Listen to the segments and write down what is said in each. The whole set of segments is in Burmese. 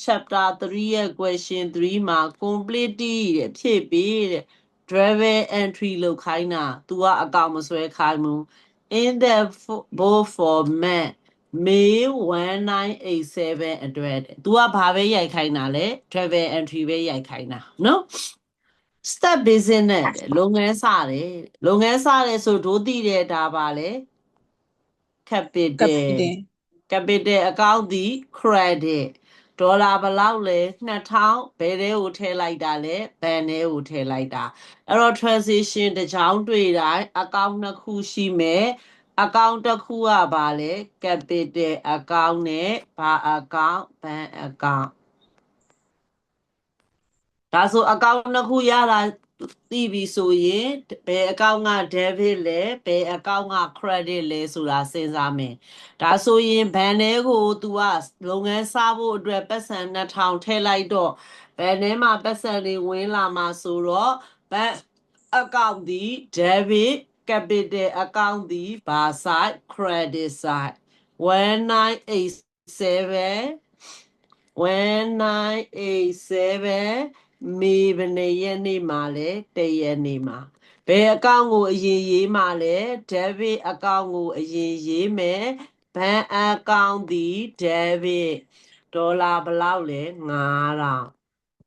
chapter 3ရဲ့ question 3မှာ complete တဲ့ဖြည့်ပေးတဲ့ travel entry လုပ်ခိုင်းတာ तू ကအကောင့်မဆွဲခိုင်းဘူး in the both format May 1987အတွက် तू ကဘာပဲရိုက်ခိုင်းတာလဲ travel entry ပဲရိုက်ခိုင်းတာနော် step business လုပ်ငန်းစတယ်လုပ်ငန်းစတယ်ဆိုတို့သိတဲ့ဒါပါလေ capital account ဒီ credit ဒေါ်လာဘလောက်လဲ2000ဘယ်ထဲကိုထည့်လိုက်တာလဲဘဏ်ထဲကိုထည့်လိုက်တာအဲ့တော့ transition တစ်ချောင်းတွေ့တိုင်း account နှစ်ခုရှိမယ် account တစ်ခုကဘာလဲ capital account နဲ့ဘာ account ဘဏ် account ဒါဆို account နှစ်ခုရတာသိပြီဆိုရင်ဘယ် account က debit လဲဘယ် account က credit လဲဆိုတာစဉ်းစားမယ်ဒါဆိုရင်ဘဏ်ထဲကို तू ကလုပ်ငန်းစဖို့အတွက်ပတ်စံ2000ထည့်လိုက်တော့ဘဏ်ထဲမှာပတ်စံတွေဝင်လာမှာဆိုတော့ဘဏ် account ဒီ debit capital account ဒီဘာ side credit side 1987မေဘယ်နှစ်ရက်နေ့မှာလဲတရက်နေ့မှာဘယ်အကောင့်ကိုအရင်ရေးမှာလဲ debit အကောင့်ကိုအရင်ရေးမယ်ဘဏ်အကောင့်ဒီ debit ဒေါ်လာဘယ်လောက်လဲ9000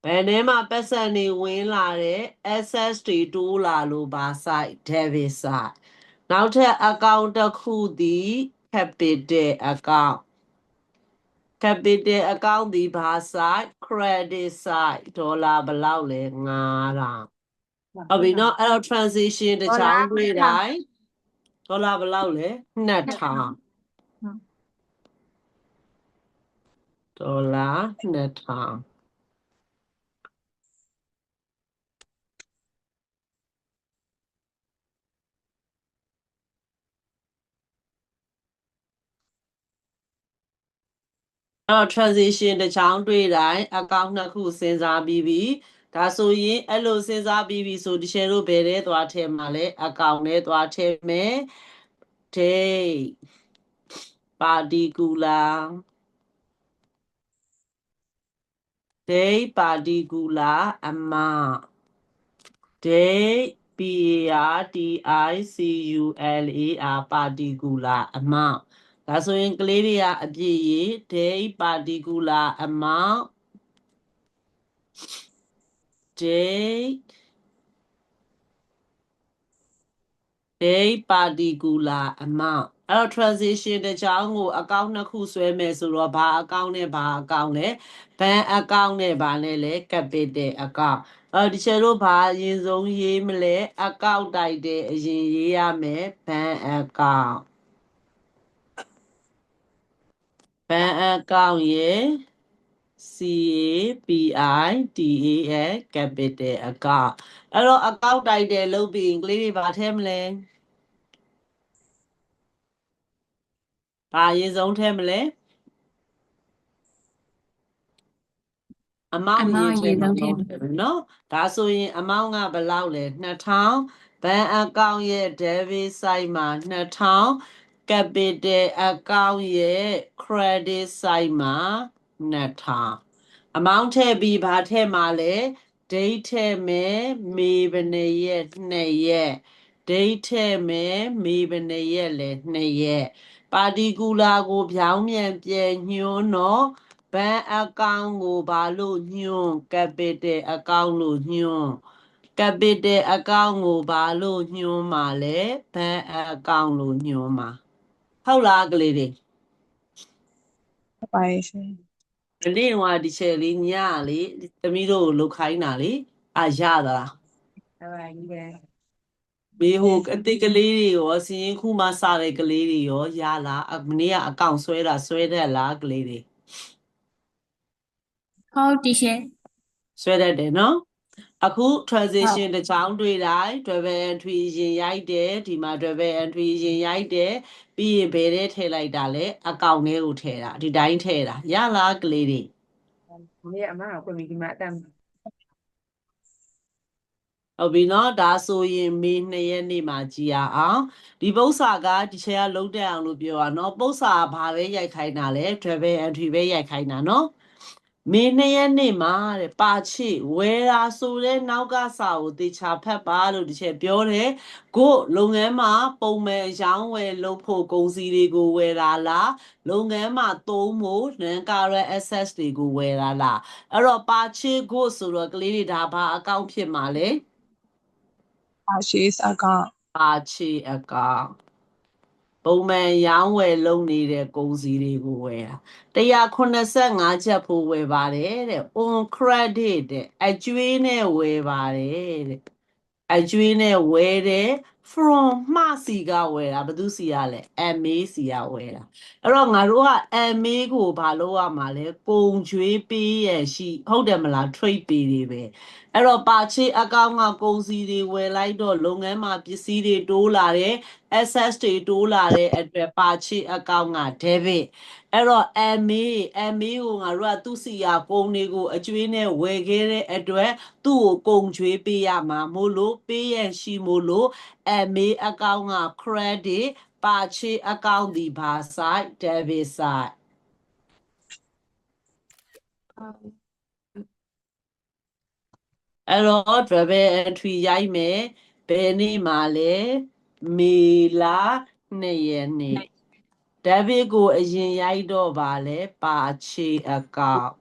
ဘယ်ထဲမှာပတ်စံတွေဝင်လာတဲ့ access တွေတိုးလာလို့ပါ site debit side နောက်ထပ် account တစ်ခုဒီ capital account capital account ဒီဘာ side credit side ဒေါ်လာဘယ်လောက်လဲ9000ဟုတ်ပြီနော်အဲ့တော့ transition တစ်ချောင်းတွေ့တိုင်းဒေါ်လာဘယ်လောက်လဲ2000ဒေါ်လာ2000အဲ့တော့ transition တစ်ချောင်းတွေ့တိုင်း account နှစ်ခုစဉ်းစားပြီးပြီဒါဆိုရင်အဲ့လိုစဉ်းစားပြီးပြီဆိုဒီရှယ်တို့ဘယ်ထဲသွားထည့်မှာလဲ account ထဲသွားထည့်မယ် date particular date particular amount date particular particular amount ဒါဆိုရင်ကလေးတွေကအပြည့်ရေး date particular amount date particular amount အဲ့တော့ transition တစ်ချောင်းကို account နှစ်ခုဆွဲမယ်ဆိုတော့ဘာ account နဲ့ဘာ account လဲဘဏ် account နဲ့ဘာနဲ့လဲ capital account ဒီချေတို့ဘာအရင်ဆုံးရေးမလဲ account တိုက်တဲ့အရင်ရေးရမယ်ဘဏ် account ဘဏ် account ရဲ့ capital capital account အဲ့တော့ account တိုက်တယ်လုပ်ပြီးရင်ကလေးတွေဘာထည့်မလဲဘာအရင်ဆုံးထည့်မလဲamount ရေးထည့်မှာမဟုတ်ဘူးเนาะဒါဆိုရင် amount ကဘယ်လောက်လဲ2000ဘဏ် account ရဲ့ debit side မှာ2000 capital account ရဲ့ credit side မှာ2000 amount ထည့်ပြီးဘာထည့်မှာလဲ date ထည့်မယ်မေဘယ်နှစ်ရက်2ရက် date ထည့်မယ်မေဘယ်နှစ်ရက်လဲ2ရက် particular ကိုဖြောင်းပြန်ပြန်ညွှန်းတော့ဘဏ် account ကိုဘာလို့ညွှန်း capital account လို့ညွှန်း capital account ကိုဘာလို့ညွှန်းမှာလဲဘဏ် account လို့ညွှန်းမှာဟုတ်လားကလေးတွေဟုတ်ပါရဲ့ရှင်ဒီနေ့ကဒီချက်လေးညလေသမီးတို့ကိုလုတ်ခိုင်းတာလေရသလားဟုတ်ပါကြီးပဲမေဟိုအတိတ်ကလေးတွေရောစရင်ခုမှစတဲ့ကလေးတွေရောရလားမနေ့ကအကောင့်ဆွဲတာဆွဲတတ်လားကလေးတွေဟုတ်တီရှင်ဆွဲတတ်တယ်နော်အခု transition တစ်ချောင်းတွေ့တိုင်း double entry ရင်ရိုက်တယ်ဒီမှာ double entry ရင်ရိုက်တယ်ပြီးရင်ဘယ်ထဲထည့်လိုက်တာလဲအကောင့်ထဲကိုထည့်တာဒီတိုင်းထည့်တာရလားကလေးတွေဒီနေ့အမကကိုမီဒီမှာအတမ်းဟုတ်ပြီနော်ဒါဆိုရင်မေ2ရက်နေ့မှာကြည်ရအောင်ဒီပု္ပ္ပစာကဒီချက်ကလုံးတက်အောင်လို့ပြောရနော်ပု္ပ္ပစာဘာပဲရိုက်ခိုင်းတာလဲ double entry ပဲရိုက်ခိုင်းတာနော် မေ2 ရက်နေ့မှာတဲ့ပါချေဝယ်တာဆိုတဲ့နောက်ကစာကိုတေချာဖတ်ပါလို့ဒီချက်ပြောတယ်ကိုလုပ်ငန်းမှာပုံမှန်ရောင်းဝယ်လုပ်ဖို့ကုန်စည်တွေကိုဝယ်တာလားလုပ်ငန်းမှာသုံးဖို့ non-current assets တွေကိုဝယ်တာလားအဲ့တော့ပါချေကိုဆိုတော့ကလေးတွေဒါဘာအကောင့်ဖြစ်မှာလဲ purchase account ပါချေအကောင့်ပုံမှန်ရောင်းဝယ်လုပ်နေတဲ့ကုန်စည်တွေကိုဝယ်တာ185ချက်ဖို့ဝယ်ပါတယ်တဲ့ on credit တဲ့အကျွေးနဲ့ဝယ်ပါတယ်တဲ့အကျွေးနဲ့ဝယ်တယ် from မှစီကဝယ်တာဘယ်သူစီကလဲ MA စီကဝယ်တာအဲ့တော့ငါတို့က MA ကိုဘာလုပ်ရမှာလဲကုန်ကျွေးပေးရရှိဟုတ်တယ်မလား trade ပေးတွေပဲအဲ့တော့ပါချေအကောင့်ကကုန်စည်တွေဝယ်လိုက်တော့လုပ်ငန်းမှာပစ္စည်းတွေတိုးလာတယ် access တွေတိုးလာတဲ့အတွက်ပါချေအကောင့်က debit အဲ့တော့ MA ကိုငါတို့ကသူ့စီရကုန်တွေကိုအကျွေးနဲ့ဝယ်ခဲ့တဲ့အတွက်သူ့ကိုကုန်ကျွေးပေးရမှာမို့လို့ပေးရရှိမို့လို့ MA အကောင့်က credit ပါချေအကောင့်ဒီဘာ side debit side အဲ့တော့ travel entry ရိုက်မယ်ဘယ်နေ့မှာလဲမေလ2 ရက်နေ့ debit ကိုအရင်ရိုက်တော့ပါလဲပါချေအကောင့်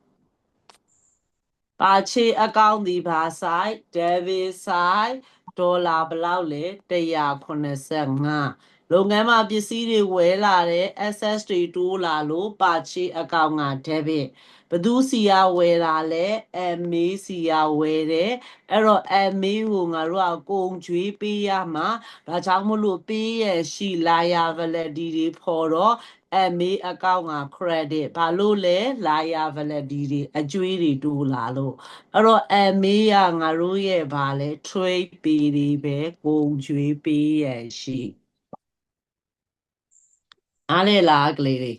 ပါချေအကောင့်ဒီဘာ side debit side ဒေါ်လာဘယ်လောက်လဲ185လုပ်ငန်းမှာပစ္စည်းတွေဝယ်လာတဲ့ access တွေတိုးလာလို့ပါချေအကောင့်က debit ဘသူစီရဝယ်တာလဲ MA စီရဝယ်တယ်အဲ့တော့ MA ကိုငါတို့ကကုန်ကျွေးပေးရမှာဒါကြောင့်မလို့ပေးရရှိ liability တွေဖော်တော့ MA အကောင့်က credit ဘာလို့လဲ liability တွေအကျွေးတွေတိုးလာလို့အဲ့တော့ MA ကငါတို့ရဲ့ဘာလဲ trade ပေးတွေပဲကုန်ကျွေးပေးရရှိအားလေလားကလေးတွေ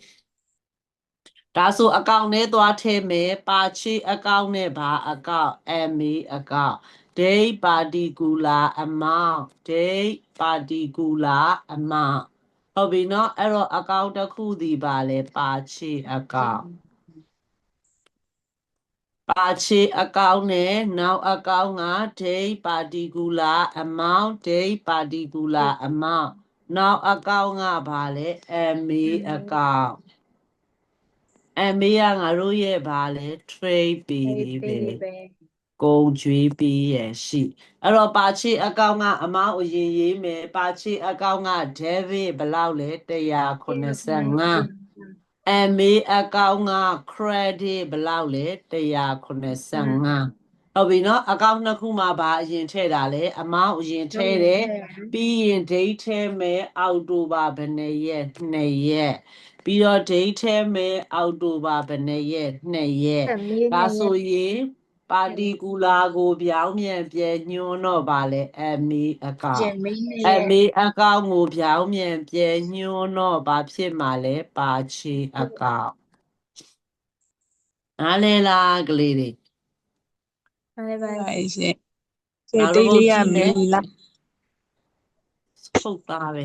ဒါဆိုအကောင့်နဲ့သွားထည့်မယ်ပါချေအကောင့်နဲ့ဘာအကောင့် MA အကောင့် date particular amount date particular amount ဟုတ်ပြီနော်အဲ့တော့အကောင့်တစ်ခုဒီပါလဲပါချေအကောင့်ပါချေအကောင့်နဲ့နောက်အကောင့်က date particular amount date particular amount နောက်အကောင့်ကဘာလဲ MA အကောင့်MA ကငါတို့ရဲ့ဘာလဲ trade ပေးတွေပဲကုန်ကျွေးပေးရရှိအဲ့တော့ပါချေအကောင့်ကအမောက်အရင်ရေးမယ်ပါချေအကောင့်က debit ဘယ်လောက်လဲ185 MA အကောင့်က credit ဘယ်လောက်လဲ185ဟုတ်ပြီနော်အကောင့်နှစ်ခုမှာဘာအရင်ထည့်တာလဲအမောက်အရင်ထည့်တယ်ပြီးရင် date ထည့်မယ်အောက်တိုဘာဘယ်နှစ်ရက်2 ရက်ပြီးတော့ date ထဲမယ်အောက်တိုဘာဘယ်နှစ်ရက်2 ရက်ဒါဆိုရင်ပါတီကူလာကိုပြောင်းပြန်ပြန်ညွှန်းတော့ပါလေ MA အကောင့် MA အကောင့်ကိုပြောင်းပြန်ပြန်ညွှန်းတော့ဘာဖြစ်မှာလဲပါချေအကောင့်အားလေလားကလေးတွေ Bye bye. ရှင် ငါ တိ တို့ တ်လေးရ ကြည့်မ မေ ယ် လာ ဟုတ်သားပဲ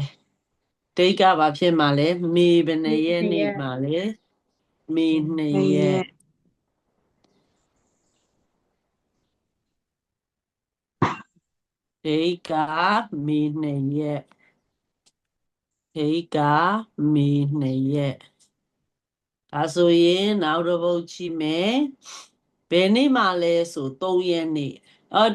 ဒိတ်ကဘာဖြစ်မှာလဲမေဘယ်နှစ်ရက်နေ့မှာလဲမေ2 ရက်ဒိတ်ကမေ2 ရက်ဒိတ်ကမေ2 ရက်ဒါဆိုရင်နောက်တစ်ပုတ်ကြည့်မယ်ဘယ်နေ့မှလဲဆို3 ရက်နေ့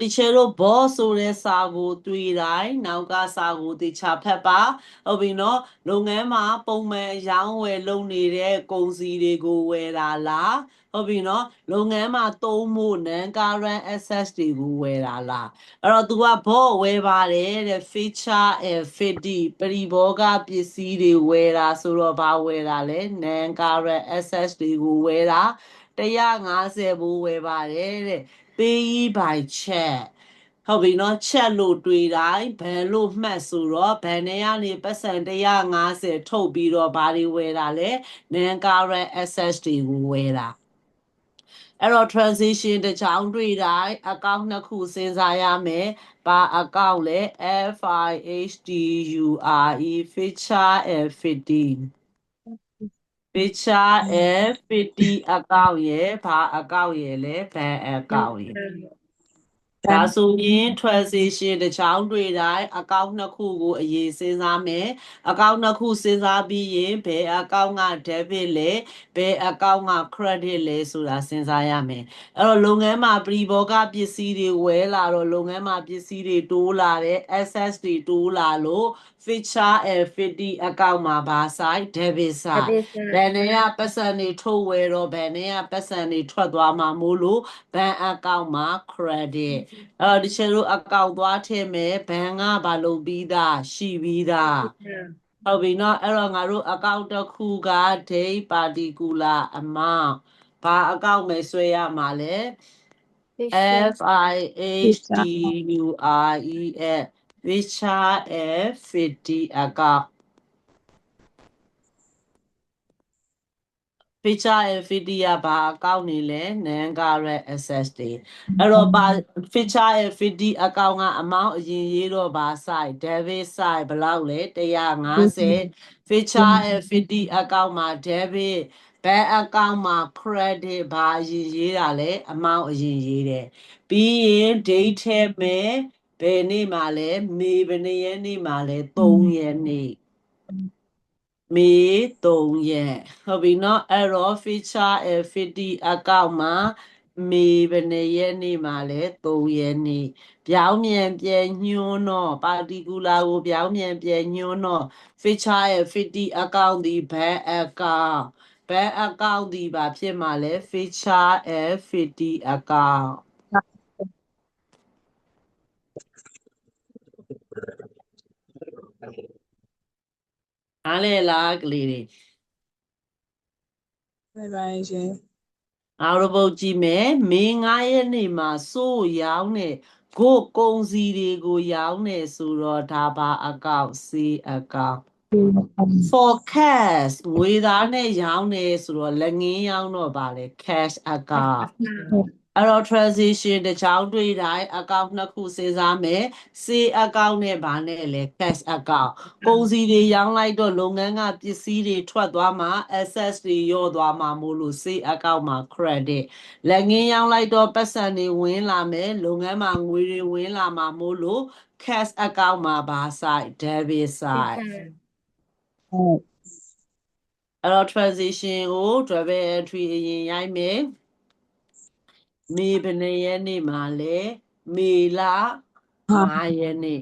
ဒီချေတို့ဘောဆိုတဲ့စာကိုတွေ့တိုင်းနောက်ကစာကိုတေချာဖတ်ပါဟုတ်ပြီနော်လုပ်ငန်းမှာပုံမှန်ရောင်းဝယ်လုပ်နေတဲ့ကုန်စည်တွေကိုဝယ်တာလားဟုတ်ပြီနော်လုပ်ငန်းမှာသုံးဖို့ non-current assets တွေကိုဝယ်တာလားအဲ့တော့ तू ကဘောဝယ်ပါတယ်တဲ့ feature and fitty ပရိဘောဂပစ္စည်းတွေဝယ်တာဆိုတော့ဘာဝယ်တာလဲ non-current assets တွေကိုဝယ်တာ150ဘိုးဝယ်ပါတယ်တဲ့ pay by check ဟုတ်ပြီနော်ချက်လို့တွေ့တိုင်းဘန်လို့မှတ်ဆိုတော့ဘန်ထဲကနေပတ်စံ150ထုတ်ပြီးတော့ဘာတွေဝယ်တာလဲ non-current assets တွေကိုဝယ်တာအဲ့တော့ transition တစ်ချောင်းတွေ့တိုင်းအကောင့်နှစ်ခုစဉ်းစားရမယ်ဘာအကောင့်လဲ FIHTURE feature and fitting feature FPT အကောင့်ရဲ့ဘာအကောင့်ရဲ့လဲဘဏ်အကောင့်ရဲ့ဒါဆိုရင် transaction တစ်ချောင်းတွေ့တိုင်းအကောင့်နှစ်ခုကိုအရင်စဉ်းစားမယ်အကောင့်နှစ်ခုစဉ်းစားပြီးရင်ဘယ်အကောင့်က debit လဲဘယ်အကောင့်က credit လဲဆိုတာစဉ်းစားရမယ်အဲ့တော့လုပ်ငန်းမှာပရိဘောဂပစ္စည်းတွေဝယ်လာတော့လုပ်ငန်းမှာပစ္စည်းတွေတိုးလာတယ် access တွေတိုးလာလို့ feature F50 အကောင့်မှာဘာဆိုင် debit ဆိုင်ဘယ်နေရပတ်စံတွေထုတ်ဝယ်တော့ဘယ်နေရပတ်စံတွေထွက်သွားမှာမို့လို့ဘဏ်အကောင့်မှာ credit ဒီချေတို့အကောင့်သွားထည့်မယ်ဘဏ်ကဘာလုပ်ပြီးသားရှိပြီးသားဟုတ်ပြီနော်အဲ့တော့ငါတို့အကောင့်တစ်ခုက date particular amount ဘာအကောင့်မယ်ဆွဲရမှာလဲ FIHTURE feature F50 အကောင့်feature F50 ကဘာအကောင့်နေလဲ non current access တွေအဲ့တော့ပါ feature F50 အကောင့်ကအမောင်းအရင်ရေးတော့ဘာ site debit site ဘယ်လောက်လဲ150 feature F50 အကောင့်မှာ debit ဘယ်အကောင့်မှာ credit ဘာအရင်ရေးတာလဲအမောင်းအရင်ရေးတယ်ပြီးရင် date ထည့်မယ်ဘယ်နေ့မှာလဲမေဘယ်နေ့ရက်နေ့မှာလဲ3ရက်နေ့မေ3ရက်ဟုတ်ပြီเนาะအဲ့တော့ feature F50 အကောင့်မှာမေဘယ်နှစ်ရက်နေ့မှာလဲ3ရက်နေ့ပြောင်းမြန်ပြန်ညွှန်းတော့ particular ကိုပြောင်းမြန်ပြန်ညွှန်းတော့ feature F50 အကောင့်ဒီဘယ်အကောင့်ဘယ်အကောင့်ဒီဘာဖြစ်မှာလဲ feature F50 အကောင့်အားလေလားကလေးတွေရှင်အားရပုတ်ကြည့်မယ်မေ9ရက်နေ့မှာစိုးရောင်းတဲ့ကိုကုံစီတွေကိုရောင်းနေဆိုတော့ဒါပါအကောင့်စီအကောင့် forecast ငွေသားနဲ့ရောင်းနေဆိုတော့လက်ငင်းရောင်းတော့ပါလေ cash အကောင့်အဲ့တော့ transition တစ်ချောင်းတွေ့တိုင်းအကောင့်နှစ်ခုစဉ်းစားမယ်စီအကောင့်နဲ့ဗာနဲ့လေ cash အကောင့်ကုန်စည်တွေရောင်းလိုက်တော့လုပ်ငန်းကပစ္စည်းတွေထွက်သွားမှာ access တွေရော့သွားမှာမို့လို့စီအကောင့်မှာ credit လက်ငင်းရောင်းလိုက်တော့ပတ်စံတွေဝင်လာမယ်လုပ်ငန်းမှာငွေတွေဝင်လာမှာမို့လို့ cash အကောင့်မှာဗာဆိုင် debit ဆိုင်အဲ့တော့ transition ကို double entry အရင်ရိုက်မယ်မေဘယ်နှစ်ရက်နေ့မှာလဲမေလ5ရက်နေ့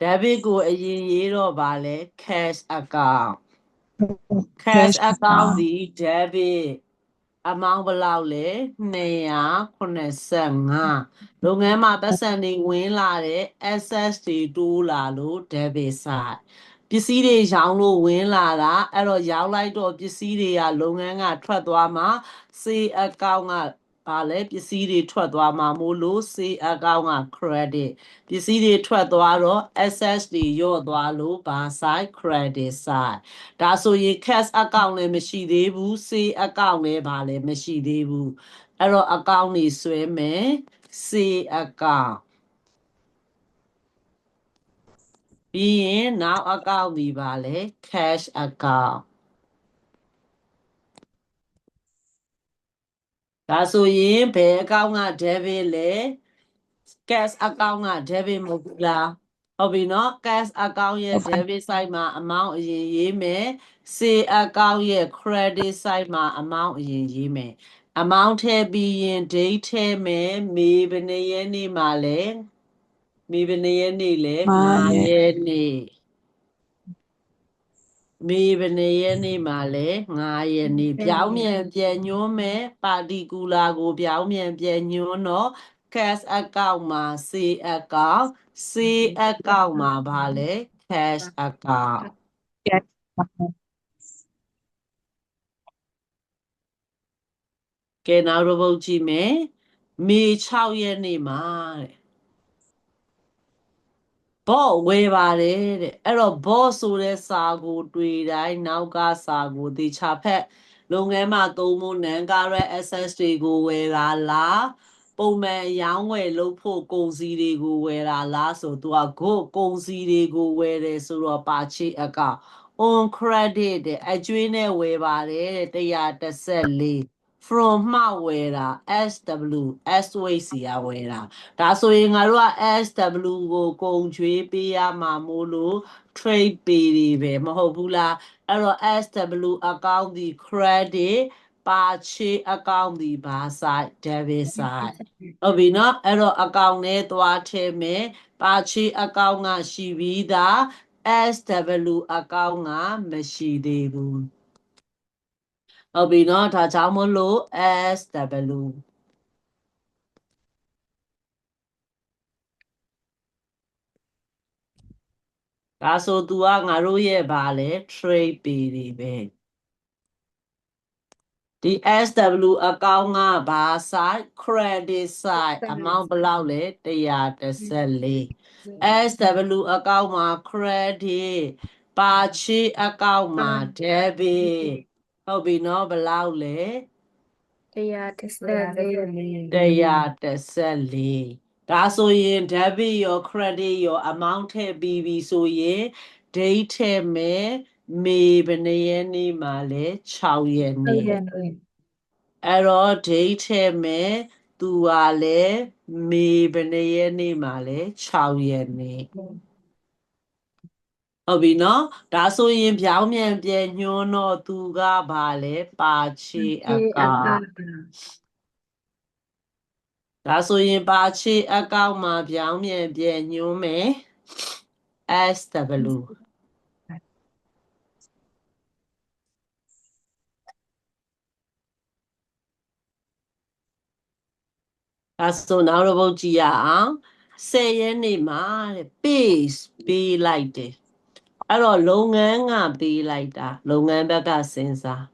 debit ကိုအရင်ရေးတော့ဗာလဲ cash account cash account ဒီ debit amount ဘယ်လောက်လဲ285လုပ်ငန်းမှာပတ်စံတွေဝင်လာတဲ့ access တွေတိုးလာလို့ debit side ပစ္စည်းတွေရောင်းလို့ဝင်လာတာအဲ့တော့ရောင်းလိုက်တော့ပစ္စည်းတွေကလုပ်ငန်းကထွက်သွားမှာ say account ကဘာလဲပစ္စည်းတွေထွက်သွားမှာမို့လို့ say account က credit ပစ္စည်းတွေထွက်သွားတော့ access တွေရော့သွားလို့ဘာ side credit side ဒါဆိုရင် cash account လည်းမရှိသေးဘူး say account လည်းဘာလည်းမရှိသေးဘူးအဲ့တော့ account တွေဆွဲမယ် say account ပြီးရင်နောက် account ဒီပါလဲ cash account ဒါဆိုရင်ဘယ် account က debit လဲ cash account က debit မဟုတ်ဘူးလားဟုတ်ပြီနော် cash account ရဲ့ debit side မှာ amount အရင်ရေးမယ် say account ရဲ့ credit side မှာ amount အရင်ရေးမယ် amount ထည့်ပြီးရင် date ထည့်မယ်မေဘယ်နှစ်ရက်နေ့မှာလဲမေဘယ်နှစ်ရက်နေ့လဲ5ရက်နေ့မေဘယ်နှစ်ရက်နေ့မှာလဲ5ရက်နေ့ပြောင်းမြန်ပြန်ညွှန်းမယ် particular ကိုပြောင်းမြန်ပြန်ညွှန်းတော့ cash account မှာ say account say account မှာဘာလဲ cash account ကဲနောက်တစ်ပုဒ်ကြည့်မယ်မေ6ရက်နေ့မှာတဲ့ဘော့ဝယ်ပါတယ်တဲ့အဲ့တော့ဘော့ဆိုတဲ့စာကိုတွေ့တိုင်းနောက်ကစာကိုတေချာဖက်လုပ်ငန်းမှာသုံးဖို့ non current access တွေကိုဝယ်တာလားပုံမှန်ရောင်းဝယ်လုပ်ဖို့ကုန်စည်တွေကိုဝယ်တာလားဆိုသူကကုန်စည်တွေကိုဝယ်တယ်ဆိုတော့ပါချေအကောင့် on credit အကျွေးနဲ့ဝယ်ပါတယ်114 from မှဝယ်တာ SW SW စီကဝယ်တာဒါဆိုရင်ငါတို့က SW ကိုကုန်ကျွေးပေးရမှာမို့လို့ trade ပေးတွေပဲမဟုတ်ဘူးလားအဲ့တော့ SW account ဒီ credit purchase account ဒီဘာ side debit side ဟုတ်ပြီနော်အဲ့တော့ account နဲ့သွားထည့်မယ် purchase account ကရှိပြီးသား SW account ကမရှိသေးဘူးဟုတ်ပြီနော်ဒါကြောင့်မလို့ SW ဒါဆို तू ကငါတို့ရဲ့ဗာလဲ trade ပေးတွေပဲဒီ SW account ကဘာ side credit side amount ဘယ်လောက်လဲ114 SW account မှာ credit purchase account မှာ debit ဟုတ်ပြီနော်ဘယ်လောက်လဲ114ဒါဆိုရင် debit ရော credit ရော amount ထည့်ပြီးပြီဆိုရင် date ထည့်မယ်မေဘယ်နှစ်ရက်နေ့မှာလဲ6ရက်နေ့အဲ့တော့ date ထည့်မယ်သူကလည်းမေဘယ်နှစ်ရက်နေ့မှာလဲ6ရက်နေ့ဟုတ်ပြီနော်ဒါဆိုရင်ပြောင်းပြန်ပြန်ညွှန်းတော့သူကဘာလဲပါချေအကောင်ဒါဆိုရင်ပါချေအကောင်မှာပြောင်းပြန်ပြန်ညွှန်းမယ် SW ဒါဆိုနောက်တစ်ပုဒ်ကြည့်ရအောင်10ရက်နေ့မှာတဲ့ base ပေးလိုက်တယ်အဲ့တော့လုပ်ငန်းကပေးလိုက်တာလုပ်ငန်းဘက်ကစဉ်းစား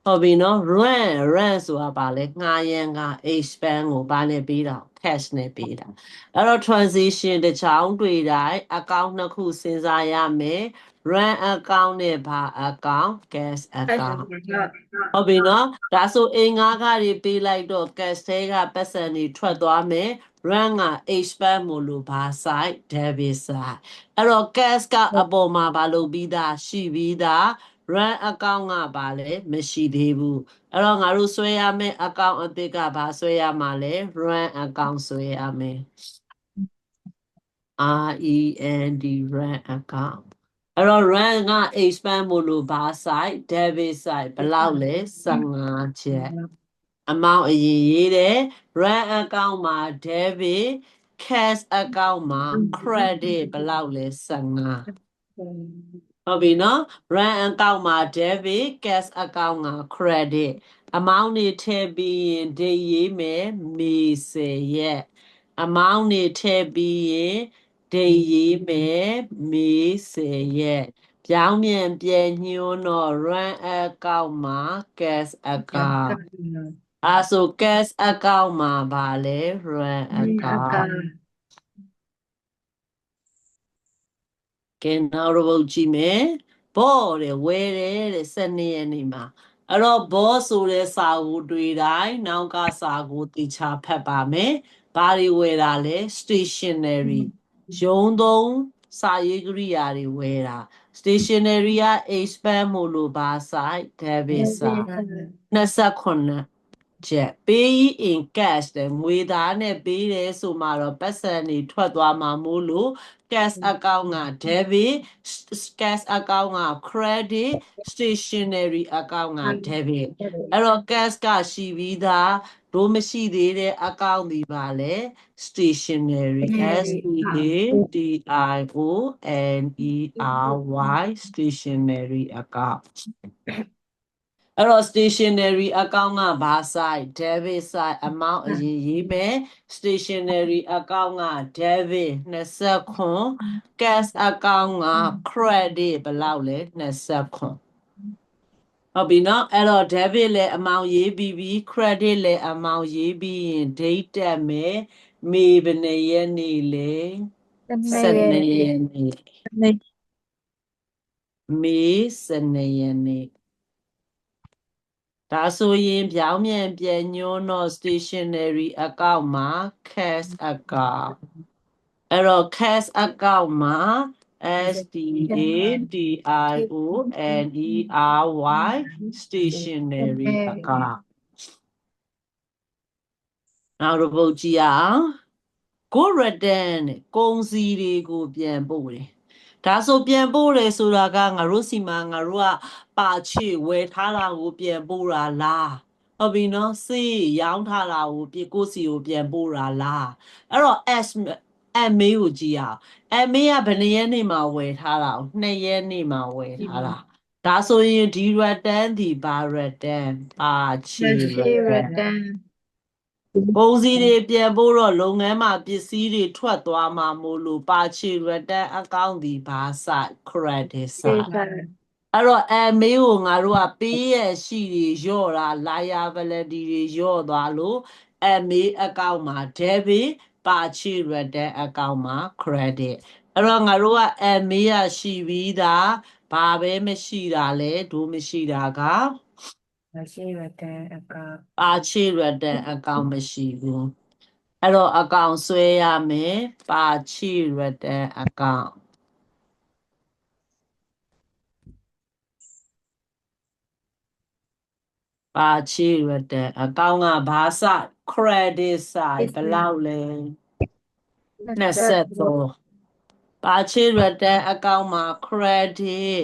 ဟုတ်ပြီနော် run ဆိုတာပါလဲငှားရမ်းက expand ကိုဘာနဲ့ပေးတာ cash နဲ့ပေးတာအဲ့တော့ transition တစ်ချောင်းတွေ့တိုင်း account နှစ်ခုစဉ်းစားရမယ် run account နဲ့ဘာ account cash account ဟုတ်ပြီနော်ဒါဆိုအင်္ဂါခတွေပေးလိုက်တော့ cash ထဲကပတ်စံတွေထွက်သွားမယ် run က expand မို့လို့ဘာ side debit side အဲ့တော့ cash ကအပေါ်မှာဘာလုပ်ပြီးသားရှိပြီးသား run account ကဘာလဲမရှိသေးဘူးအဲ့တော့ငါတို့ဆွဲရမယ့် account အသစ်ကဘာဆွဲရမှာလဲ run account ဆွဲရမယ် REND run account အဲ့တော့ run က expand မို့လို့ဘာ side debit side ဘယ်လောက်လဲ15ချက် amount အရင်ရေးတယ် run account မှာ debit cash account မှာ credit ဘယ်လောက်လဲ15ဟုတ်ပြီနော် run account မှာ debit cash account က credit amount တွေထည့်ပြီးရင် date ရေးမယ်မေ10ရက် amount တွေထည့်ပြီးရင် date ရေးမယ်မေ10ရက်ပြောင်းပြန်ပြန်ညွှန်းတော့ run account မှာ cash account ဆို cash account မှာပါလဲ run account ကဲနောက်တစ်ပုဒ်ကြည့်မယ်ဘောတဲ့ဝယ်တယ်တဲ့12ရက်နေ့မှာအဲ့တော့ဘောဆိုတဲ့စာကိုတွေ့တိုင်းနောက်ကစာကိုတိချဖတ်ပါမယ်ဘာတွေဝယ်တာလဲ stationery ရုံးသုံးစာရေးကိရိယာတွေဝယ်တာ stationery က expand မို့လို့ဘာ side debit side 29ချက်ပေး in cash တဲ့ငွေသားနဲ့ပေးတယ်ဆိုမှတော့ပတ်စံတွေထွက်သွားမှာမို့လို့ cash account က debit cash account က credit stationery account က debit အဲ့တော့ cash ကရှိပြီးသားတို့မရှိသေးတဲ့ account ဒီပါလဲ stationery STATIONERY stationery accountအဲ့တော့ stationery account ကဘာ side debit side amount အရင်ရေးမယ် stationery account က debit 29 cash account က credit ဘယ်လောက်လဲ29ဟုတ်ပြီနော်အဲ့တော့ debit လဲ amount ရေးပြီးပြီ credit လဲ amount ရေးပြီးရင် date တက်မယ်မေဘယ်နှစ်ရက်နေ့လဲ12ရက်နေ့မေ12ရက်နေ့ဒါဆိုရင်ပြောင်းပြန်ပြန်ညွှန်းတော့ stationery account မှာ cash account အဲ့တော့ cash account မှာ stationery stationery account နောက်တစ်ပုဒ်ကြည့်အောင် go return ကုန်စည်တွေကိုပြန်ပို့တယ်ဒါဆိုပြန်ပို့တယ်ဆိုတာကငါတို့စီမှာငါတို့ကပါချေဝယ်ထားတာကိုပြန်ပို့တာလားဟုတ်ပြီနော်စေးရောင်းထားတာကိုပြကိုစီကိုပြန်ပို့တာလားအဲ့တော့ MA ကိုကြည့်အောင် MA ကဘယ်နှစ်ရက်နေ့မှာဝယ်ထားတာ2ရက်နေ့မှာဝယ်ထားတာဒါဆိုရင်ဒီ return ဒီဘာ return ပါချေ return ကုန်စည်တွေပြန်ပို့တော့လုပ်ငန်းမှာပစ္စည်းတွေထွက်သွားမှာမို့လို့ပါချေ return အကောင့်ဒီဘာဆိုင် credit ဆိုင်အဲ့တော့ MA ကိုငါတို့ကပေးရရှိတွေလျော့တာ liability တွေလျော့သွားလို့ MA အကောင့်မှာ debit ပါချေ return အကောင့်မှာ credit အဲ့တော့ငါတို့က MA ရရှိပြီးသားဘာပဲမရှိတာလဲဒို့မရှိတာကမရှိ return အကောင့် ပါချေ return အကောင့်မရှိဘူးအဲ့တော့အကောင့်ဆွဲရမယ်ပါချေ return အကောင့်ပါချေ return အကောင့်ကဘာဆိုင် credit ဆိုင်ဘယ်လောက်လဲ23ပါချေ return အကောင့်မှာ credit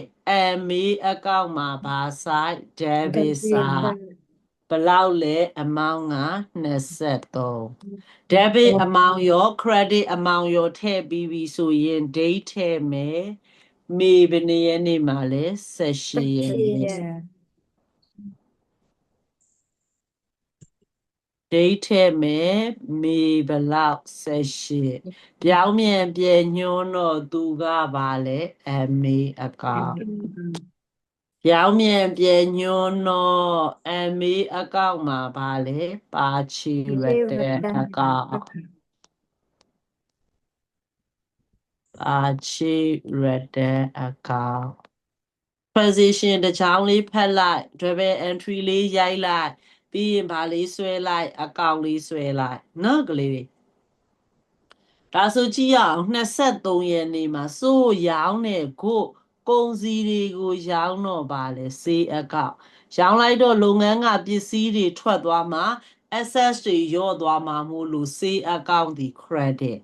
MA အကောင့်မှာဘာဆိုင် debit ဆိုင်ဘယ်လောက်လဲ amount က23 debit amount ရော credit amount ရောထည့်ပြီးပြီဆိုရင် date ထည့်မယ်မေဘယ်နှစ်ရက်နေ့မှာလဲ18ရက်နေ့ date ထည့်မယ်မေဘယ်လောက်18ပြောင်းမြန်ပြန်ညွှန်းတော့သူကပါလဲ MA အကောင့်ပြောင်းမြန်ပြန်ညွှန်းတော့ MA အကောင့်မှာပါလဲပါချီ return အကောင့်ပါချီ return အကောင့် transition တစ်ချောင်းလေးဖတ်လိုက် double entry လေးရိုက်လိုက်ပြီးရင်ဗာလေးဆွဲလိုက်အကောင့်လေးဆွဲလိုက်နော်ကလေးတွေဒါဆိုကြည့်ရအောင်23ရက်နေ့မှာစိုးရောင်းတဲ့ကုန်စည်တွေကိုရောင်းတော့ပါလေစေးအကောင့်ရောင်းလိုက်တော့လုပ်ငန်းကပစ္စည်းတွေထွက်သွားမှာ access တွေရော့သွားမှာမို့လို့စေးအကောင့်ဒီ credit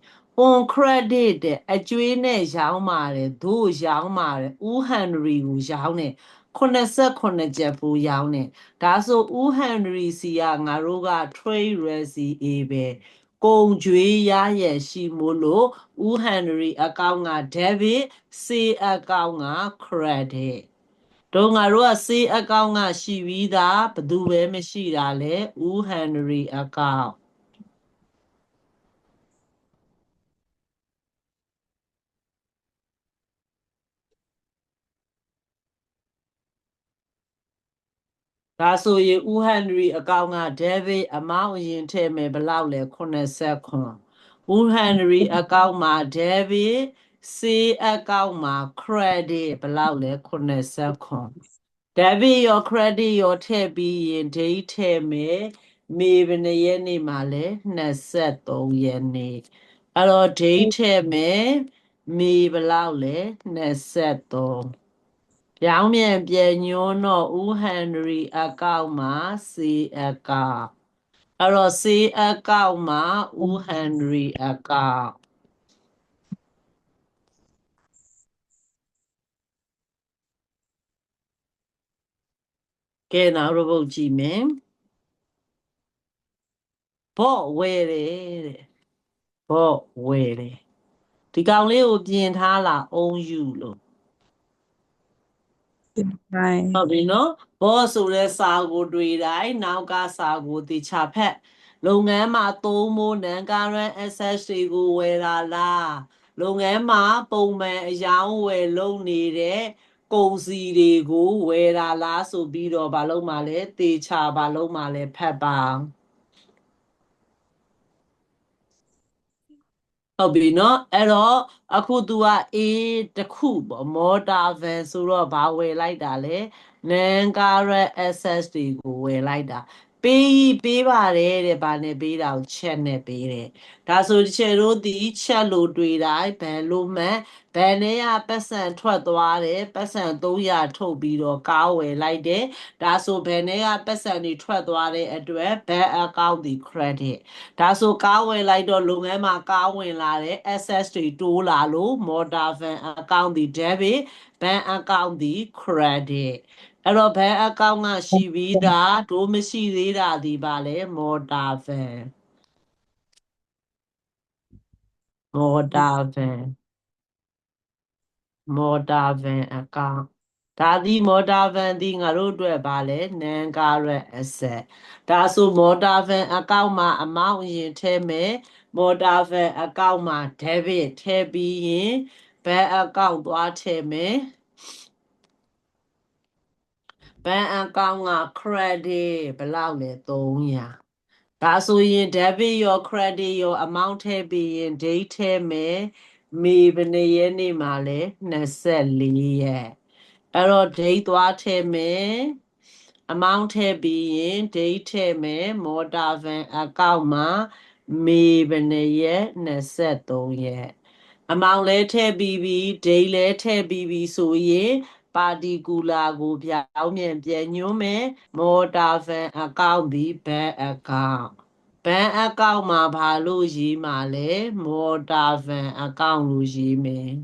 on credit တဲ့အကျွေးနဲ့ရောင်းပါတယ်တို့ရောင်းပါတယ်ဦးဟန်နရီကိုရောင်းတယ်89ကျပ်ဖိုးရောင်းတယ်ဒါဆိုဦးဟန်နရီစီကငါတို့က trade receivable ကုန်ကြွေးရရရှိမို့လို့ဦးဟန်နရီအကောင့်က debit စေးအကောင့်က credit တို့ငါတို့ကစေးအကောင့်ကရှိပြီးသားဘယ်သူပဲမရှိတာလဲဦးဟန်နရီအကောင့်ဒါဆိုရင်ဦးဟန်နရီအကောင့်က debit အမောင်းအရင်ထည့်မယ်ဘယ်လောက်လဲ89ဦးဟန်နရီအကောင့်မှာ debit စေးအကောင့်မှာ credit ဘယ်လောက်လဲ89 debit ရော credit ရောထည့်ပြီးရင် date ထည့်မယ်မေဘယ်နှစ်ရက်နေ့မှာလဲ23ရက်နေ့အဲ့တော့ date ထည့်မယ်မေဘယ်လောက်လဲ23ပြောင်းမြန်ပြန်ညွှန်းတော့ဦးဟန်နရီအကောင့်မှာစေအကောင့်အဲ့တော့စေအကောင့်မှာဦးဟန်နရီအကောင့်ကဲနောက်တစ်ပုဒ်ကြည့်မယ်ဘော့ဝဲတယ်တဲ့ဘော့ဝဲတယ်ဒီကောင်လေးကိုပြင်ထားလာအုံးယူလို့ဟုတ်ပြီနော်ဘော့ဆိုတဲ့စာကိုတွေ့တိုင်းနောက်ကစာကိုတေချာဖက်လုပ်ငန်းမှာသုံးဖို့ non-current assets တွေကိုဝယ်တာလားလုပ်ငန်းမှာပုံမှန်အယောင်းဝယ်လုပ်နေတဲ့ကုန်စည်တွေကိုဝယ်တာလားဆိုပြီးတော့ဘာလို့မှလဲတေချာဘာလို့မှလဲဖက်ပါဟုတ်ပြီနော်အဲ့တော့အခု तू က A တခုပေါ့မော်တာဗန်ဆိုတော့ဘာဝယ်လိုက်တာလဲnon-current assets တွေကိုဝယ်လိုက်တာပ ပေးပါတယ်တဲ့ဘာနဲ့ပေးတာကိုချက်နဲ့ပေးတယ်ဒါဆိုချေတို့ဒီချက်လို့တွေ့တိုင်းဘယ်လိုမှဘယ်နဲ့ရပတ်စံထွက်သွားတယ်ပတ်စံ300ထုတ်ပြီးတော့ကားဝယ်လိုက်တယ်ဒါဆိုဘယ်နဲ့ရပတ်စံတွေထွက်သွားတဲ့အတွက်ဘယ်အကောင့်ဒီ credit ဒါဆိုကားဝယ်လိုက်တော့လုပ်ငန်းမှာကားဝင်လာတဲ့ access တွေတိုးလာလို့ motor van account ဒီ debit ဘဏ် account ဒီ credit အဲ့တော့ဘဏ် account ကရှိပြီးသားတို့မရှိသေးတာဒီပါလဲ motor van motor van motor van account ဒါဒီ motor van ဒီငါတို့အတွက်ပါလဲ non current asset ဒါဆို motor van account မှာ amount အရင်ထည့်မယ် motor van account မှာ debit ထည့်ပြီးရင်ဘဏ် account သွားထည့်မယ်ဘဏ် account က credit ဘယ်လောက်လဲ300ဒါဆိုရင် debit ရော credit ရော amount ထည့်ပြီးရင် date ထည့်မယ်မေဘယ်နှစ်ရက်နေ့မှာလဲ24ရက်အဲ့တော့ date သွားထည့်မယ် amount ထည့်ပြီးရင် date ထည့်မယ် motor van account မှာမေဘယ်နှစ်ရက်23ရက် amount လဲထည့်ပြီးပြီ date လဲထည့်ပြီးပြီဆိုရင်particular ကိုပြောင်းပြန်ညွှန်းမယ် motor van account ဒီ bank account ဘဏ် account မှာဘာလို့ရေးမှာလဲ motor van account လို့ရေးမယ်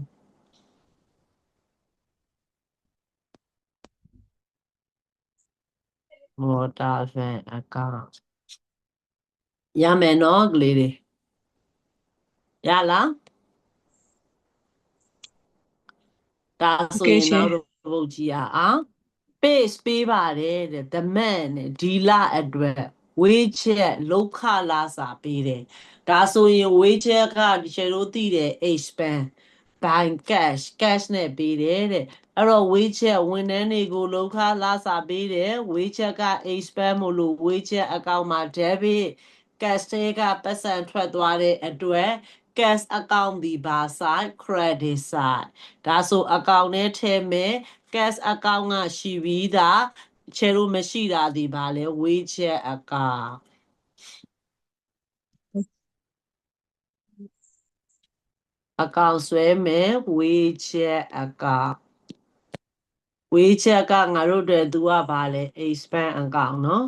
motor van account ရမယ်နော်ကလေးတွေရလားဒါဆိုရင်နောက်တော့ပုတ်ကြည့်ရအောင် base ပေးပါတယ်တဲ့ the man နဲ့ဒီလအတွက်ဝေးချက်လောက်ခလာစာပေးတယ်ဒါဆိုရင်ဝေးချက်ကဒီချေတို့သိတယ် expand by cash နဲ့ပေးတယ်တဲ့အဲ့တော့ဝေးချက်ဝန်ထမ်းတွေကိုလောက်ခလာစာပေးတယ်ဝေးချက်က expand မလို့ဝေးချက်အကောင့်မှာ debit cash ကပတ်စံထွက်သွားတဲ့အတွက် cash account ဒီဘာ side credit side ဒါဆို account နဲ့ထည့်မယ် cash account ကရှိပြီးသားချေလို့မရှိတာဒီဘာလဲဝေးချက် account account ဆွဲမယ်ဝေးချက် account ဝေးချက်ကငါတို့တွေသူကဘာလဲ expand account နော်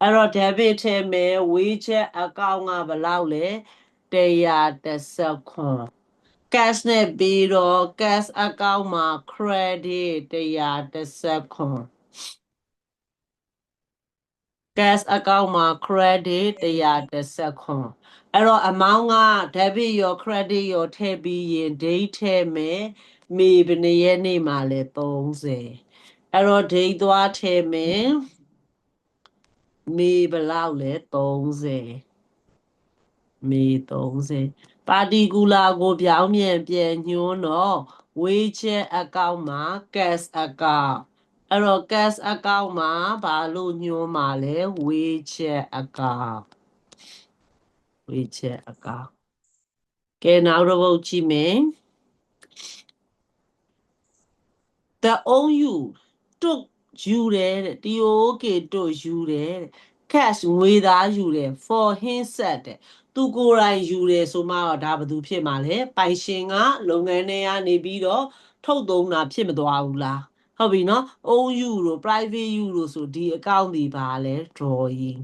အဲ့တော့ debit ထည့်မယ်ဝေးချက် account ကဘယ်လောက်လဲ119 cash နဲ့ပြီးတော့ cash account မှာ credit 119 cash account မှာ credit 119အဲ့တော့ amount က debit ရော credit ရောထည့်ပြီးရင် date ထည့်မယ်မေဘယ်နှစ်ရက်နေ့မှာလဲ30အဲ့တော့ date သွားထည့်မယ်မေဘယ်လောက်လဲ30မေ30 particular ကိုပြောင်းပြန်ညွှန်းတော့ဝေးချက် account မှာ cash account အဲ့တော့ cash account မှာဘာလို့ညွှန်းမှာလဲဝေးချက် account ဝေးချက် account ကဲနောက်တစ်ပုဒ်ကြည့်မယ် the own you တွတ်ယူတယ်တဲ့ TOK တွတ်ယူတယ်တဲ့ cash ငွေသားယူတယ် for himself တဲ့သူကိုယ်တိုင်ယူတယ်ဆိုမှတော့ဒါဘယ်သူဖြစ်မှာလဲပိုင်ရှင်ကလုပ်ငန်းထဲကနေပြီးတော့ထုတ်သုံးတာဖြစ်မသွားဘူးလားဟုတ်ပြီနော် own you လို့ private you လို့ဆိုဒီ account ဒီပါလဲ drawing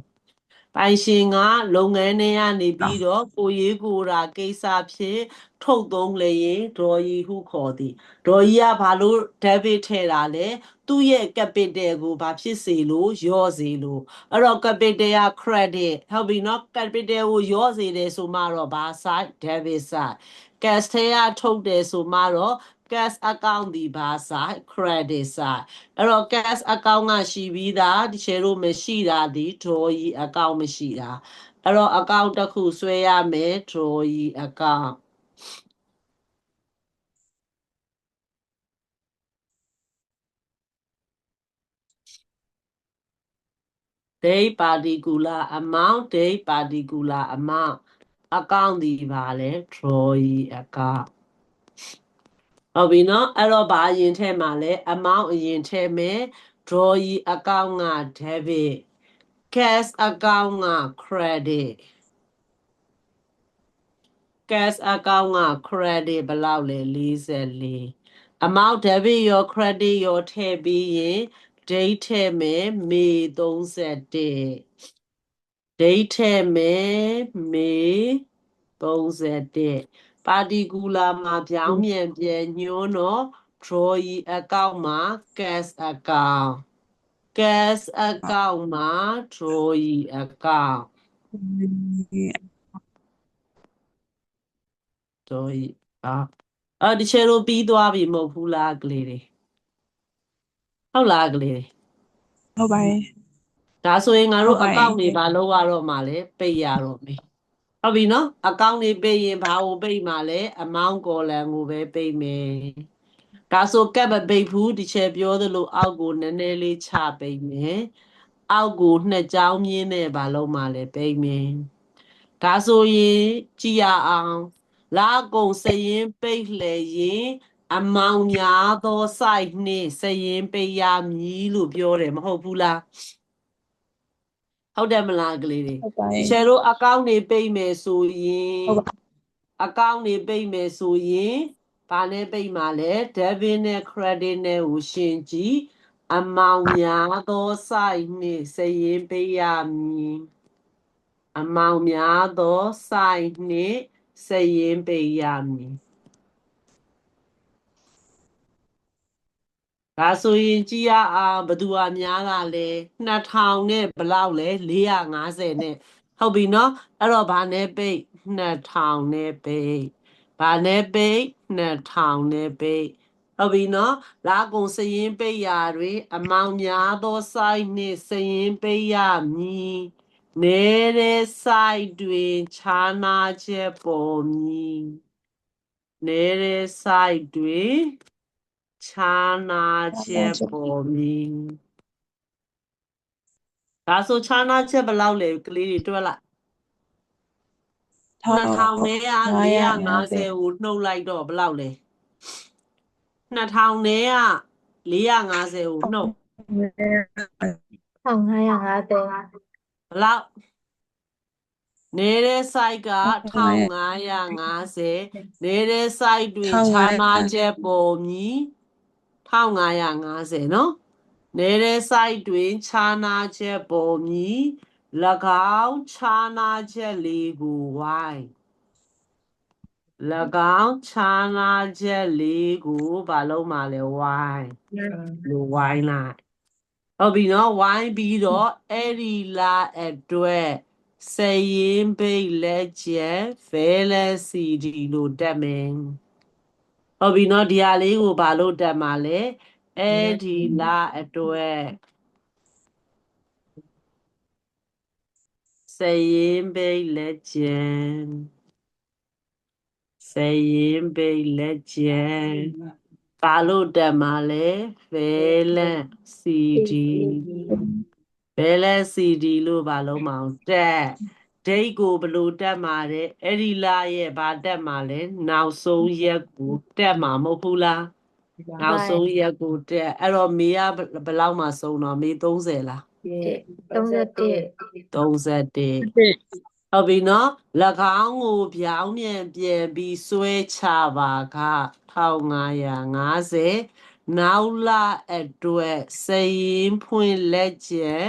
ပိုင်ရှင်ကလုပ်ငန်းထဲကနေပြီးတော့ကိုရေးကိုတာကိစ္စဖြစ်ထုတ်သုံးလေရင်ဒေါ်ကြီးဟုခေါ်သည်ဒေါ်ကြီးကဘာလို့ debit ထည့်တာလဲသူ့ရဲ့ capital ကိုဘာဖြစ်စေလို့ယော့စေလို့အဲ့တော့ capital က credit ဟုတ်ပြီနော် capital ကိုယော့စေတယ်ဆိုမှတော့ဘာ side debit side cash ထဲကထုတ်တယ်ဆိုမှတော့ cash account ဒီဘာ side credit side အဲ့တော့ cash account ကရှိပြီးသားဒီချေတို့မရှိတာဒီ drawee account မရှိတာအဲ့တော့ account တစ်ခုဆွဲရမယ် drawee account date particular amount date particular amount account ဒီပါလဲ drawee account ဟုတ်ပြီနော်အဲ့တော့ဘာအရင်ထည့်မှာလဲ amount အရင်ထည့်မယ် drawee account က debit cash account က credit cash account က credit ဘယ်လောက်လဲ44 amount debit ရော credit ရောထည့်ပြီးရင် date ထည့်မယ်မေ31 date ထည့်မယ်မေ31 particular မှာပြောင်းပြန်ပြန်ညွှန်းတော့ drawee account မှာ cash account cash account မှာ drawee account ဒီချေတို့ပြီးသွားပြီမဟုတ်ဘူးလားကလေးတွေဟုတ်လားကလေးတွေဟုတ်ပါတယ်ဒါဆိုရင်ငါတို့အကောင့်တွေဘာလုပ်ရတော့မှလဲပိတ်ရတော့မယ်ဟုတ်ပြီနော်အကောင့်တွေပိတ်ရင်ဘာကိုပိတ်မှလဲ amount column ကိုပဲပိတ်မယ်ဒါဆိုကပ်မပိတ်ဘူးဒီချေပြောသလိုအောက်ကိုနည်းနည်းလေးချပိတ်မယ်အောက်ကိုနှစ်ကြောင်းမြင်းနဲ့ဘာလုပ်မှလဲပိတ်မယ်ဒါဆိုရင်ကြည့်ရအောင်လာကုန်စရင်ပိတ်လှည့်ရင်အမောင်များသော site နှင့်စရင်ပိတ်ရမည်လို့ပြောတယ်မဟုတ်ဘူးလားဟုတ်တယ်မလားကလေးတွေရှယ်တို့အကောင့်တွေပိတ်မယ်ဆိုရင်အကောင့်တွေပိတ်မယ်ဆိုရင်ဘာနဲ့ပိတ်မှာလဲ debit နဲ့ credit နဲ့ကိုရှင်းကြည့်အမောင်များသော site နှင့်စရင်ပိတ်ရမည်အမောင်များသော site နှင့်စရင်ပိတ်ရမည်ဒါဆိုရင်ကြည့်ရအောင်ဘသူကများတာလဲ2000နဲ့ဘလောက်လဲ450နဲ့ဟုတ်ပြီနော်အဲ့တော့ဘာနဲ့ပိတ်2000နဲ့ပိတ်ဘာနဲ့ပိတ်2000နဲ့ပိတ်ဟုတ်ပြီနော်လာကုန်စရင်ပိတ်ရာတွင်အမောင်များသော site နှင့်စရင်ပိတ်ရမည်နေတဲ့ site တွင်ခြားနာချက်ပေါ်မည်နေတဲ့ site တွင်ခြားနာချက်ပေါ်မည်ဒါဆိုခြားနာချက်ဘယ်လောက်လဲကလေးတွေတွက်လိုက်2000နဲ့450ကိုနှုတ်လိုက်တော့ဘယ်လောက်လဲ2000နဲ့450ကိုနှုတ်1550ဘလောက်နေတဲ့ site က1550နေတဲ့ site တွင်ခြားနာချက်ပေါ်မည်1550နော်နေတဲ့ site တွင်ခြားနာချက်ပေါ်မည်၎င်းခြားနာချက်လေးကိုဝိုင်း၎င်းခြားနာချက်လေးကိုဘာလို့မှလဲဝိုင်းလို့ဝိုင်းလိုက်ဟုတ်ပြီနော်ဝိုင်းပြီးတော့အဲ့ဒီလာအတွက်စရင်ပိတ်လက်ကျန်ဖဲလက်စီဒီလို့တက်မယ်ဟုတ်ပြီနော်ဒီဟာလေးကိုဘာလို့တက်မှာလဲအဲ့ဒီလာအတွက်စရင်ပိတ်လက်ကျန်စရင်ပိတ်လက်ကျန်ဘာလို့တက်မှာလဲဖဲလက်စီဒီဘယ်လဲစီဒီလို့ဘာလို့မအောင်တက်ဒိတ်ကိုဘလို့တက်မှာတဲ့အဲ့ဒီလာရဲ့ဘာတက်မှာလဲနောက်ဆုံးရက်ကိုတက်မှာမဟုတ်ဘူးလားနောက်ဆုံးရက်ကိုတက်အဲ့တော့မေကဘယ်လောက်မှဆုံးတော့မေ30လား31 31ဟုတ်ပြီနော်၎င်းကိုပြောင်းပြန်ပြီးဆွဲချပါက1550နောက်လအတွက်စရင်ဖွင့်လက်ကျန်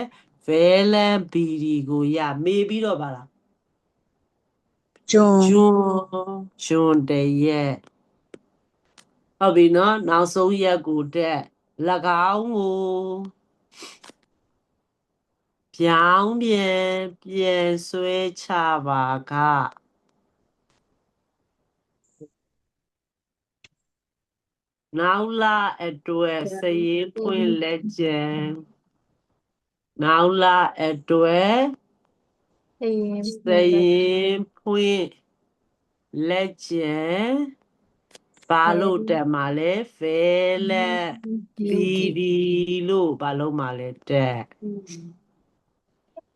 ဗဲလန်ဘီဒီကိုရမေးပြီးတော့ပါလားဂျွန်တရက်ဟုတ်ပြီနော်နောက်ဆုံးရက်ကိုတက်၎င်းကိုပြောင်းပြန်ဆွဲချပါကနောက်လအတွက်စရင်ဖွင့်လက်ကျန်နောက်လအတွက်စရင်ဖွင့်လက်ကျန်ဘာလို့တက်မှာလဲဖဲလက်ပီဒီလို့ဘာလို့မှာလဲတက်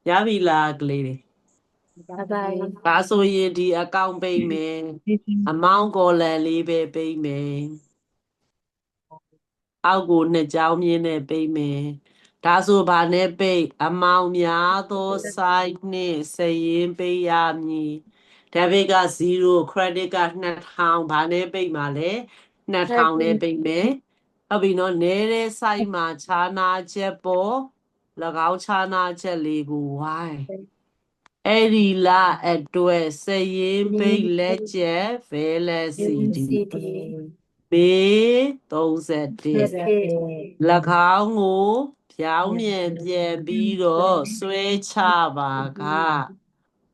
ရပြီလားကလေးတွေဒါဆိုရင်ဒီအကောင့်ပိတ်မယ်အမောင်းကော်လန်လေးပဲပိတ်မယ်အောက်ကိုနှစ်ကြောင်းမြင်းနဲ့ပိတ်မယ် ဒါဆိုဘာနဲ့ပိတ်အမောင်များသော site နှင့်စရင်ပိတ်ရမည် debit က0 credit က2000ဘာနဲ့ပိတ်မှာလဲ2000နဲ့ပိတ်မယ်ဟုတ်ပြီနော်နဲတဲ့ site မှာခြားနာချက်ပေါ်၎င်းခြားနာချက်လေးကို y အဲ့ဒီလအတွက်စရင်ပိတ်လက်ချက် velocity CD မေ31၎င်းကိုဖြောင်းမြန်ပြန်ပြီးတော့ဆွဲချပါက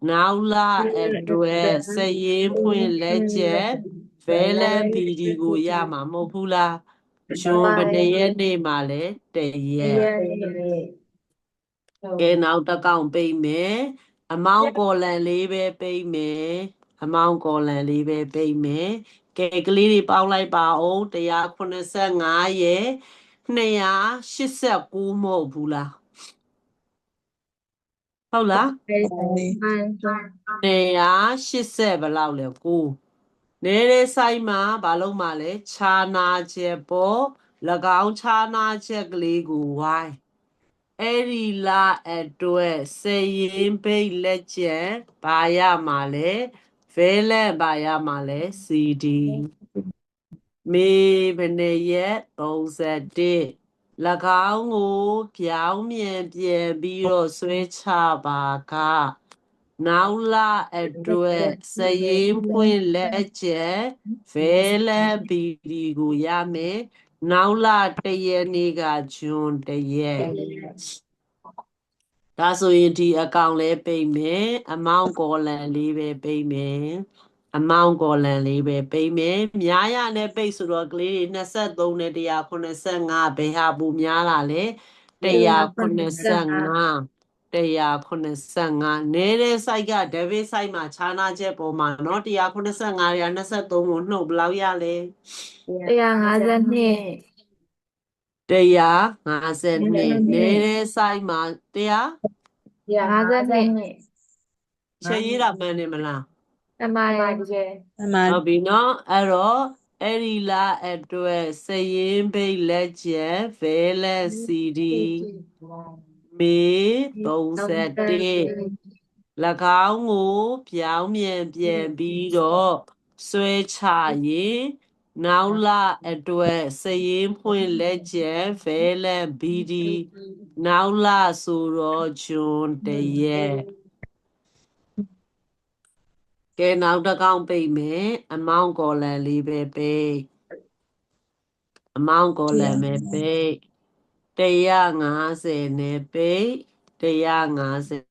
နောက်လအတွက်စရင်ဖွင့်လက်ချက်ဗဲလန်ပီဒီကိုရမှာမဟုတ်ဘူးလားရှင်ဘယ်နှစ်ရက်နေ့မှလဲတရက်ကဲနောက်တစ်ကောင်ပိတ်မယ်အမောင်းကော်လန်လေးပဲပိတ်မယ်အမောင်းကော်လန်လေးပဲပိတ်မယ်ကဲကလေးတွေပေါင်းလိုက်ပါအောင်185ရဲ့289မဟုတ်ဘူးလားဟုတ်လား280ဘယ်လောက်လဲ9နေတဲ့ဆိုင်မှာဘာလို့မှလဲခြားနာချက်ပေါ်၎င်းခြားနာချက်ကလေးကို y အဲ့ဒီလအတွက်စရင်ပိတ်လက်ချက်ဘာရမှာလဲဗဲလက်ဘာရမှာလဲ CD မေဘယ်နှစ်ရက်31၎င်းကိုပြောင်းမြန်ပြန်ပြီးတော့ဆွဲချပါကနောက်လအတွက်စရင်ဖွင့်လက်ချက်ဗဲလက်ဘီဒီကိုရမယ်နောက်လ1ရက်နေ့ကဂျွန်1ရက်ဒါဆိုရင်ဒီအကောင့်လဲပိတ်မယ်အမောင်းကော်လန်လေးပဲပိတ်မယ်အမောင်းကော်လန်လေးပဲပိတ်မယ်များရနဲ့ပိတ်ဆိုတော့ကလေးတွေ23နဲ့185ဘယ်ဟာပူများလာလဲ185နေတဲ့ site က debit site မှာခြားနာချက်ပေါ်မှာเนาะ185ရာ23ကိုနှုတ်ဘယ်လောက်ရလဲ152နေတဲ့ site မှာ152ချက်ရေးတာမှန်တယ်မလားအမှန်ဟုတ်ပြီเนาะအဲ့တော့အဲ့ဒီလာအတွက်စရင်ဘိတ်လက်ချက်ဗဲလက် CD မေ31၎င်းကိုပြောင်းမြန်ပြန်ပြီးတော့ဆွဲချရင်နောက်လအတွက်စရင်ဖွင့်လက်ချက်ဗဲလက် BD နောက်လဆိုတော့ဂျွန်1ရက်ကဲနောက်တစ်ကောင်ပိတ်မယ်အမောင်းကော်လန်လေးပဲပိတ်အမောင်းကော်လန်ပဲပိတ်150နဲ့ပိတ်150